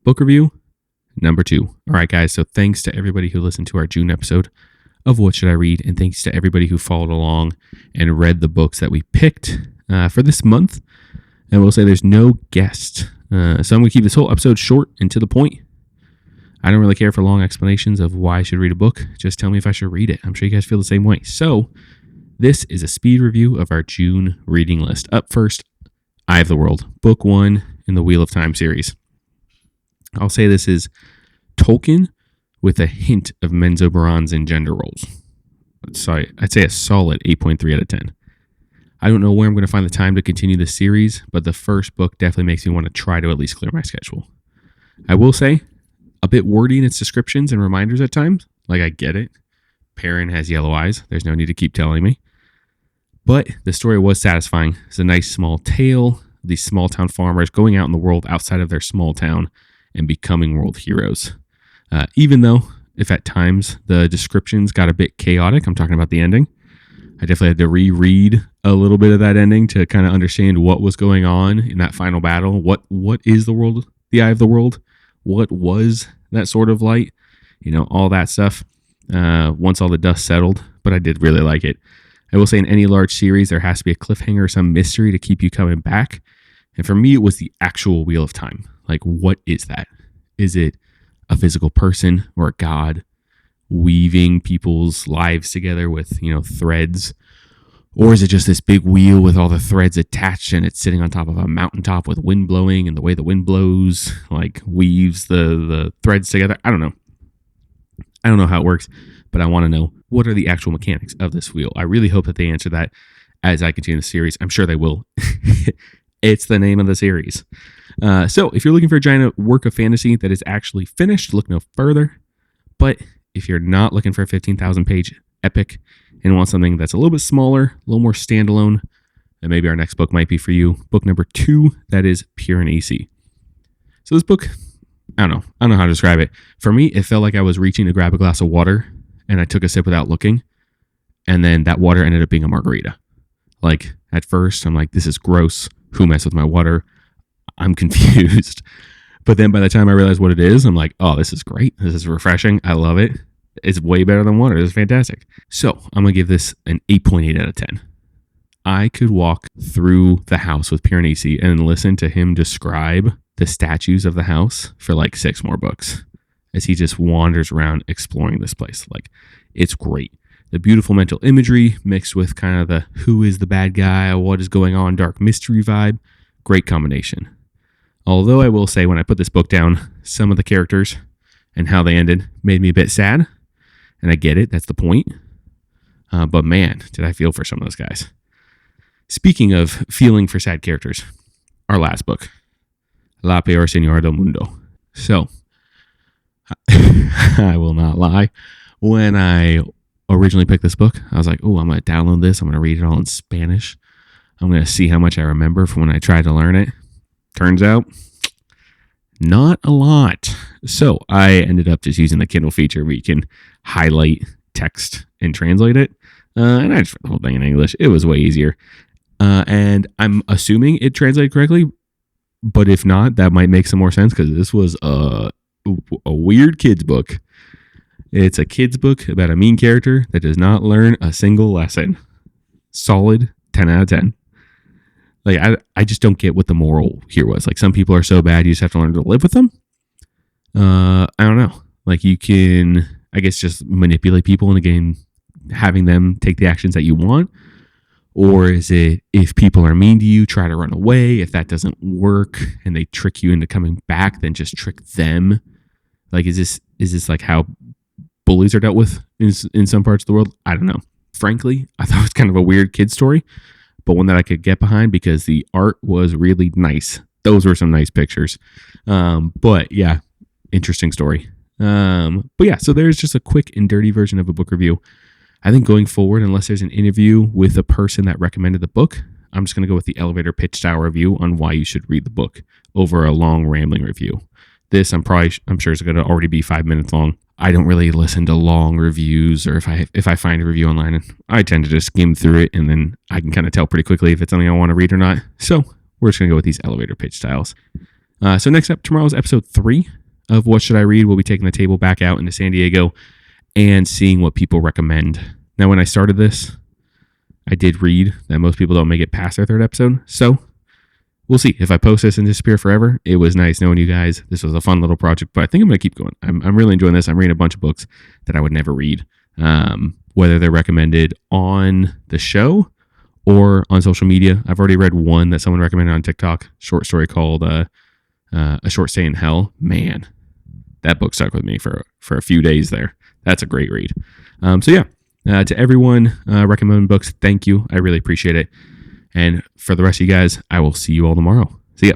book review number 2. All right, guys. So thanks to everybody who listened to our June episode of What Should I Read? And thanks to everybody who followed along and read the books that we picked for this month. And we'll say there's no guest. So I'm going to keep this whole episode short and to the point. I don't really care for long explanations of why I should read a book. Just tell me if I should read it. I'm sure you guys feel the same way. So this is a speed review of our June reading list. Up first, Eye of the World, book 1 in the Wheel of Time series. I'll say this is Tolkien with a hint of Menzoberran's and gender roles. So I'd say a solid 8.3 out of 10. I don't know where I'm going to find the time to continue this series, but the first book definitely makes me want to try to at least clear my schedule. I will say, a bit wordy in its descriptions and reminders at times. Like, I get it. Perrin has yellow eyes. There's no need to keep telling me. But the story was satisfying. It's a nice small tale of these small town farmers going out in the world outside of their small town and becoming world heroes. Even though, if at times the descriptions got a bit chaotic, I'm talking about the ending. I definitely had to reread a little bit of that ending to kind of understand what was going on in that final battle. What is the world, the Eye of the World? What was that sort of light? You know, all that stuff. Once all the dust settled, but I did really like it. I will say in any large series, there has to be a cliffhanger or some mystery to keep you coming back. And for me, it was the actual Wheel of Time. Like, what is that? Is it a physical person or a god weaving people's lives together with, threads? Or is it just this big wheel with all the threads attached and it's sitting on top of a mountaintop with wind blowing, and the way the wind blows, like, weaves the threads together? I don't know. I don't know how it works, but I want to know, what are the actual mechanics of this wheel? I really hope that they answer that as I continue the series. I'm sure they will. It's the name of the series. So if you're looking for a giant work of fantasy that is actually finished, look no further. But if you're not looking for a 15,000 page epic and want something that's a little bit smaller, a little more standalone, then maybe our next book might be for you. Book number 2, that is Piranesi. So this book, I don't know how to describe it. For me, it felt like I was reaching to grab a glass of water and I took a sip without looking. And then that water ended up being a margarita. Like, at first, I'm like, this is gross. Who messed with my water? I'm confused. But then by the time I realize what it is, I'm like, oh, this is great. This is refreshing. I love it. It's way better than water. This is fantastic. So I'm going to give this an 8.8 out of 10. I could walk through the house with Piranesi and listen to him describe the statues of the house for like 6 more books as he just wanders around exploring this place. Like, it's great. The beautiful mental imagery mixed with kind of the who is the bad guy, what is going on, dark mystery vibe. Great combination. Although I will say, when I put this book down, some of the characters and how they ended made me a bit sad. And I get it. That's the point. But man, did I feel for some of those guys. Speaking of feeling for sad characters, our last book, Peor, Señora del Mundo. So, I will not lie. When I originally picked this book, I was like, oh, I'm going to download this. I'm going to read it all in Spanish. I'm going to see how much I remember from when I tried to learn it. Turns out, not a lot. So I ended up just using the Kindle feature where you can highlight text and translate it. And I just read the whole thing in English. It was way easier. And I'm assuming it translated correctly. But if not, that might make some more sense, because this was a weird kid's book. It's a kid's book about a mean character that does not learn a single lesson. Solid 10 out of 10. Like, I just don't get what the moral here was. Like, some people are so bad, you just have to learn to live with them. I don't know. Like, you can, I guess, just manipulate people into getting, having them take the actions that you want. Or is it, if people are mean to you, try to run away. If that doesn't work and they trick you into coming back, then just trick them. Like, is this like how bullies are dealt with in some parts of the world? I don't know. Frankly, I thought it was kind of a weird kid story, but one that I could get behind because the art was really nice. Those were some nice pictures. But yeah, interesting story. But yeah, so there's just a quick and dirty version of a book review. I think going forward, unless there's an interview with a person that recommended the book, I'm just going to go with the elevator pitch style review on why you should read the book over a long rambling review. This, I'm sure is going to already be 5 minutes long. I don't really listen to long reviews, or if I find a review online, I tend to just skim through it, and then I can kind of tell pretty quickly if it's something I want to read or not. So we're just going to go with these elevator pitch styles. So next up, tomorrow's episode 3 of What Should I Read? We'll be taking the table back out into San Diego and seeing what people recommend. Now, when I started this, I did read that most people don't make it past their 3rd episode. So we'll see. If I post this and disappear forever, it was nice knowing you guys. This was a fun little project, but I think I'm going to keep going. I'm really enjoying this. I'm reading a bunch of books that I would never read, whether they're recommended on the show or on social media. I've already read one that someone recommended on TikTok, short story called A Short Stay in Hell. Man, that book stuck with me for a few days there. That's a great read. To everyone recommending books, thank you. I really appreciate it. And for the rest of you guys, I will see you all tomorrow. See ya.